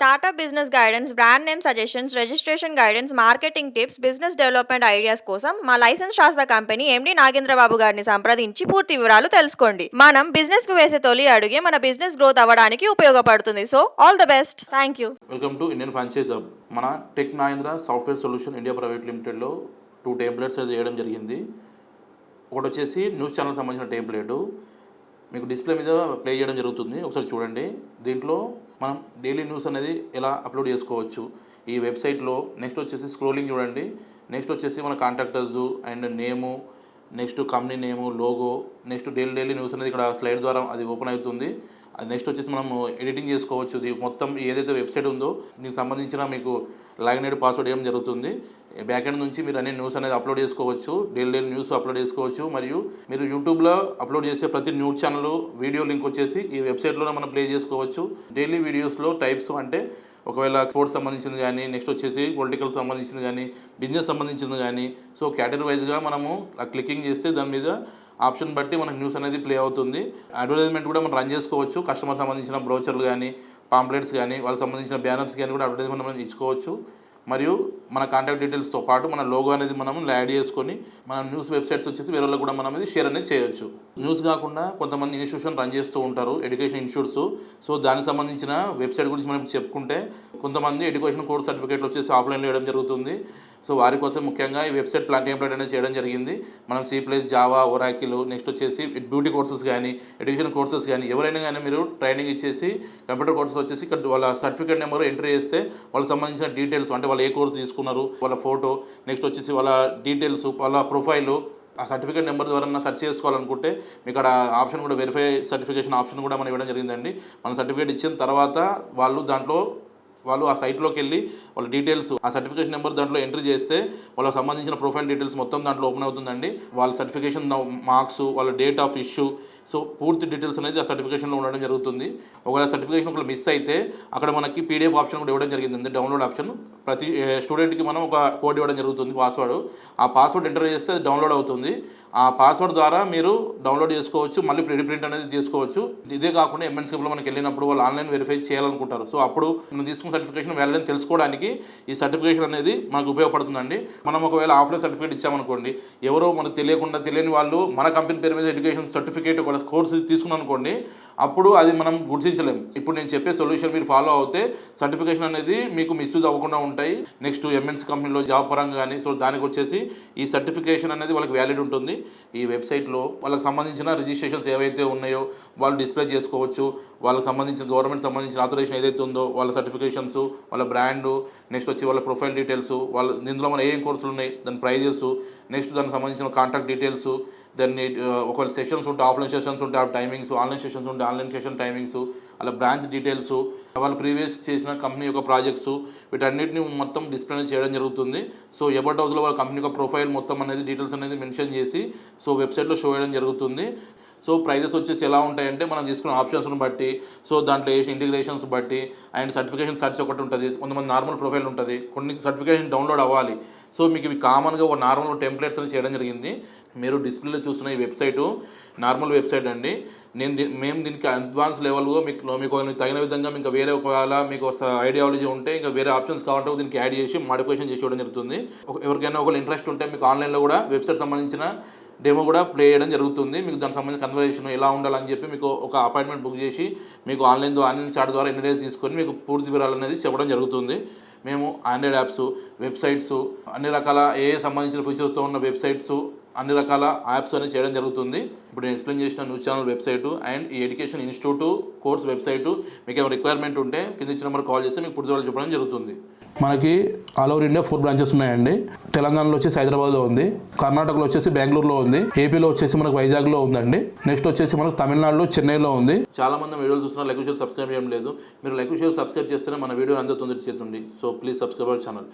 Startup business guidance, brand name suggestions, registration guidance, marketing tips, business development ideas కోసం మా licence శాస్త్ర company MD Nagendra Babu గారిని సంప్రదించి పూర్తి వివరాలు తెలుసుకోండి. మనం బిజినెస్ కు వేసే తొలి అడుగే మన బిజినెస్ గ్రోత్ అవ్వడానికి ఉపయోగపడుతుంది. So all the best. Thank you. Welcome to Indian franchise hub. మన tech Nagendra software solution India private లిమిటెడ్లో 2 టెంప్లెట్స్ చేయడం జరిగింది. ఒకటి వచ్చేసి న్యూస్ ఛానల్ సంబంధించిన టెంప్లెట్ మీకు డిస్ప్లే మీద ప్లే చేయడం జరుగుతుంది. ఒకసారి చూడండి. దీంట్లో మనం డైలీ న్యూస్ అనేది ఎలా అప్లోడ్ చేసుకోవచ్చు ఈ వెబ్సైట్లో. నెక్స్ట్ వచ్చేసి స్క్రోలింగ్ చూడండి. నెక్స్ట్ వచ్చేసి మన contractors and name, next company name, logo, next daily news అనేది ఇక్కడ స్లైడ్ ద్వారా అది ఓపెన్ అవుతుంది. అది నెక్స్ట్ వచ్చేసి మనం ఎడిటింగ్ చేసుకోవచ్చు. ఇది మొత్తం ఏదైతే వెబ్సైట్ ఉందో దీనికి సంబంధించిన మీకు లాగిన్ ఐడి పాస్వర్డ్ ఇవ్వడం జరుగుతుంది. బ్యాక్ ఎండ్ నుంచి మీరు అన్ని న్యూస్ అనేది అప్లోడ్ చేసుకోవచ్చు. డైలీ న్యూస్ అప్లోడ్ చేసుకోవచ్చు. మరియు మీరు యూట్యూబ్లో అప్లోడ్ చేసే ప్రతి న్యూస్ ఛానల్ వీడియో లింక్ వచ్చేసి ఈ వెబ్సైట్లోనే మనం ప్లే చేసుకోవచ్చు. డైలీ వీడియోస్లో టైప్స్ అంటే ఒకవేళ స్పోర్ట్స్ సంబంధించింది కానీ, నెక్స్ట్ వచ్చేసి పొలిటికల్ సంబంధించింది కానీ, బిజినెస్ సంబంధించింది కానీ, సో కేటగిరీ వైజ్గా మనము క్లికింగ్ చేస్తే దాని మీద ఆప్షన్ బట్టి మనకు న్యూస్ అనేది ప్లే అవుతుంది. అడ్వర్టైజ్మెంట్ కూడా మనం రన్ చేసుకోవచ్చు. కస్టమర్ సంబంధించిన బ్రోచర్లు కానీ, పాంప్లెట్స్ కానీ, వాళ్ళకి సంబంధించిన బ్యానర్స్ కానీ కూడా అడ్వర్టైజ్మెంట్ మనం ఇచ్చుకోవచ్చు. మరియు మన కాంటాక్ట్ డీటెయిల్స్తో పాటు మన లోగో అనేది మనం యాడ్ చేసుకొని మన న్యూస్ వెబ్సైట్స్ వచ్చేసి వేరే వాళ్ళకి కూడా మనం షేర్ అనేది చేయొచ్చు. న్యూస్ కాకుండా కొంతమంది ఇన్స్టిట్యూషన్ రన్ చేస్తూ ఉంటారు, ఎడ్యుకేషన్ ఇన్స్టిట్యూట్స్. సో దానికి సంబంధించిన వెబ్సైట్ గురించి మనం చెప్పుకుంటే కొంతమంది ఎడ్యుకేషన్ కోర్స్ సర్టిఫికేట్లు వచ్చేసి ఆఫ్లైన్లో వేయడం జరుగుతుంది. సో వారి కోసం ముఖ్యంగా ఈ వెబ్సైట్ టెంప్లెట్ అనేది చేయడం జరిగింది. మనం C++, జావా, ఒరాకిల్, నెక్స్ట్ వచ్చేసి బ్యూటీ కోర్సెస్ కానీ, ఎడ్యుకేషన్ కోర్సెస్ కానీ ఎవరైనా కానీ మీరు ట్రైనింగ్ ఇచ్చేసి కంప్యూటర్ కోర్సెస్ వచ్చేసి ఇక్కడ వాళ్ళ సర్టిఫికేట్ నెంబర్ ఎంట్రీ చేస్తే వాళ్ళకి సంబంధించిన డీటెయిల్స్ అంటే వాళ్ళు ఏ కోర్స్ తీసుకున్నారు, వాళ్ళ ఫోటో, నెక్స్ట్ వచ్చేసి వాళ్ళ డీటెయిల్స్, వాళ్ళ ప్రొఫైలు, ఆ సర్టిఫికేట్ నెంబర్ ద్వారా సెర్చ్ చేసుకోవాలనుకుంటే మీకు అక్కడ ఆప్షన్ కూడా వెరిఫై సర్టిఫికేషన్ ఆప్షన్ కూడా మనం ఇవ్వడం జరిగిందండి. మన సర్టిఫికేట్ ఇచ్చిన తర్వాత వాళ్ళు ఆ సైట్లోకి వెళ్ళి వాళ్ళ డీటెయిల్స్, ఆ సర్టిఫికేషన్ నెంబర్ దాంట్లో ఎంట్రీ చేస్తే వాళ్ళకి సంబంధించిన ప్రొఫైల్ డీటెయిల్స్ మొత్తం దాంట్లో ఓపెన్ అవుతుందండి. వాళ్ళ సర్టిఫికేషన్ మార్క్స్, వాళ్ళ డేట్ ఆఫ్ ఇష్యూ, సో పూర్తి డీటెయిల్స్ అనేది ఆ సర్టిఫికేషన్లో ఉండడం జరుగుతుంది. ఒకవేళ సర్టిఫికేషన్ ఒకవేళ మిస్ అయితే అక్కడ మనకి PDF ఆప్షన్ కూడా ఇవ్వడం జరిగింది, డౌన్లోడ్ ఆప్షన్. ప్రతి స్టూడెంట్కి మనం ఒక కోడ్ ఇవ్వడం జరుగుతుంది, పాస్వర్డ్. ఆ పాస్వర్డ్ ఎంటర్ చేస్తే అది డౌన్లోడ్ అవుతుంది. ఆ పాస్వర్డ్ ద్వారా మీరు డౌన్లోడ్ చేసుకోవచ్చు, మళ్ళీ ప్రింట్ అనేది చేసుకోవచ్చు. ఇదే కాకుండా MNCలో మనకి వెళ్ళినప్పుడు వాళ్ళు ఆన్లైన్ వెరిఫై చేయాలనుకుంటారు. సో అప్పుడు మనం తీసుకున్న సర్టిఫికేషన్ వ్యాలిడ్ తెలుసుకోవడానికి ఈ సర్టిఫికేషన్ అనేది మనకు ఉపయోగపడుతుందండి. మనం ఒకవేళ ఆఫ్లైన్ సర్టిఫికేట్ ఇచ్చామనుకోండి, ఎవరో మనకు తెలియని వాళ్ళు మన కంపెనీ పేరు మీద ఎడ్యుకేషన్ సర్టిఫికేట్ ఒక కోర్సు తీసుకున్నాం అనుకోండి, అప్పుడు అది మనం గుర్తించలేము. ఇప్పుడు నేను చెప్పే సొల్యూషన్ మీరు ఫాలో అవుతే సర్టిఫికేషన్ అనేది మీకు మిస్యూజ్ అవ్వకుండా ఉంటాయి. నెక్స్ట్ MNC కంపెనీలో జాబ్ పరంగా కానీ, సో దానికి వచ్చేసి ఈ సర్టిఫికేషన్ అనేది వాళ్ళకి వ్యాలిడ్ ఉంటుంది. ఈ వెబ్సైట్లో వాళ్ళకి సంబంధించిన రిజిస్ట్రేషన్స్ ఏవైతే ఉన్నాయో వాళ్ళు డిస్ప్లే చేసుకోవచ్చు. వాళ్ళకి సంబంధించిన గవర్నమెంట్ సంబంధించిన ఆథరైజేషన్ ఏదైతే ఉందో వాళ్ళ సర్టిఫికేషన్స్, వాళ్ళ బ్రాండు, నెక్స్ట్ వచ్చి వాళ్ళ ప్రొఫైల్ డీటెయిల్స్, వాళ్ళ ఇందులో మన ఏం కోర్సులు ఉన్నాయి, దాని ప్రైజెస్, నెక్స్ట్ దానికి సంబంధించిన కాంటాక్ట్ డీటెయిల్స్, దాన్ని ఒకవేళ సెషన్స్ ఉంటే ఆఫ్లైన్ సెషన్స్ ఉంటే ఆ టైమింగ్స్, ఆన్లైన్ సెషన్స్ ఉంటే ఆన్లైన్ సెషన్ టైమింగ్స్, అలా బ్రాంచ్ డీటెయిల్స్, వాళ్ళు ప్రీవియస్ చేసిన కంపెనీ యొక్క ప్రాజెక్ట్స్, వీటన్నిటిని మొత్తం డిస్ప్లే చేయడం జరుగుతుంది. సో అబౌట్ హౌస్లో వాళ్ళ కంపెనీ యొక్క ప్రొఫైల్ మొత్తం అనేది డీటెయిల్స్ అనేది మెన్షన్ చేసి సో వెబ్సైట్లో షో చేయడం జరుగుతుంది. సో ప్రైజెస్ వచ్చేసి ఎలా ఉంటాయంటే మనం తీసుకున్న ఆప్షన్స్ని బట్టి, సో దాంట్లో వేసిన ఇంటిగ్రేషన్స్ బట్టి, అండ్ సర్టిఫికేషన్ సర్చ్ ఒకటి ఉంటుంది, కొంతమంది నార్మల్ ప్రొఫైల్ ఉంటుంది, కొన్ని సర్టిఫికేషన్ డౌన్లోడ్ అవ్వాలి. సో మీకు ఇవి కామన్గా ఒక నార్మల్ టెంప్లెట్స్ అని చేయడం జరిగింది. మీరు డిస్ప్లేలో చూస్తున్న ఈ వెబ్సైటు నార్మల్ వెబ్సైట్ అండి. మేము దీనికి అడ్వాన్స్ లెవెల్గా మీకు తగిన విధంగా మీకు వేరే ఒకవేళ మీకు ఐడియాలజీ ఉంటే ఇంకా వేరే ఆప్షన్స్ కావాలంటే దీనికి యాడ్ చేసి మాడిఫికేషన్ చేసి ఇవ్వడం జరుగుతుంది. ఎవరికైనా ఒకవేళ ఇంట్రెస్ట్ ఉంటే మీకు ఆన్లైన్లో కూడా వెబ్సైట్ సంబంధించిన డెమో కూడా ప్లే చేయడం జరుగుతుంది. మీకు దానికి సంబంధించిన కన్వర్జేషన్ ఎలా ఉండాలని చెప్పి మీకు ఒక అపాయింట్మెంట్ బుక్ చేసి మీకు ఆన్లైన్ చాట్ ద్వారా ఎన్ని డేస్ తీసుకొని మీకు పూర్తి వివరాలు అనేది చెప్పడం జరుగుతుంది. మేము ఆండ్రాయిడ్ యాప్స్, వెబ్సైట్స్, అన్ని రకాల సంబంధించిన ఫీచర్స్తో ఉన్న వెబ్సైట్స్, అన్ని రకాల యాప్స్ అనేది చేయడం జరుగుతుంది. ఇప్పుడు నేను ఎక్స్ప్లెయిన్ చేసిన న్యూస్ ఛానల్ వెబ్సైటు అండ్ ఈ ఎడ్యుకేషన్ ఇన్స్టిట్యూట్ కోర్స్ వెబ్సైటు మీకు ఏమైనా రిక్వైర్మెంట్ ఉంటే కింద ఇచ్చిన నెంబర్ కాల్ చేస్తే మీకు పూర్తి వివరాలు చెప్పడం జరుగుతుంది. మనకి ఆల్ ఓవర్ ఇండియా 4 బ్రాంచెస్ ఉన్నాయండి. తెలంగాణలో వచ్చేసి హైదరాబాద్లో ఉంది, కర్ణాటకలో వచ్చేసి బెంగళూరులో ఉంది, ఏపీలో వచ్చేసి మనకు వైజాగ్లో ఉందండి, నెక్స్ట్ వచ్చేసి మనకు తమిళనాడులో చెన్నైలో ఉంది. చాలా మంది వీడియోలు చూస్తున్నా లైక్ షేర్ సబ్స్క్రైబ్ చేయడం లేదు. మీరు లైక్ షేర్ సబ్స్క్రైబ్ చేస్తేనే మన వీడియో అందరూ తొందరగా చేస్తుంది. So please subscribe our channel.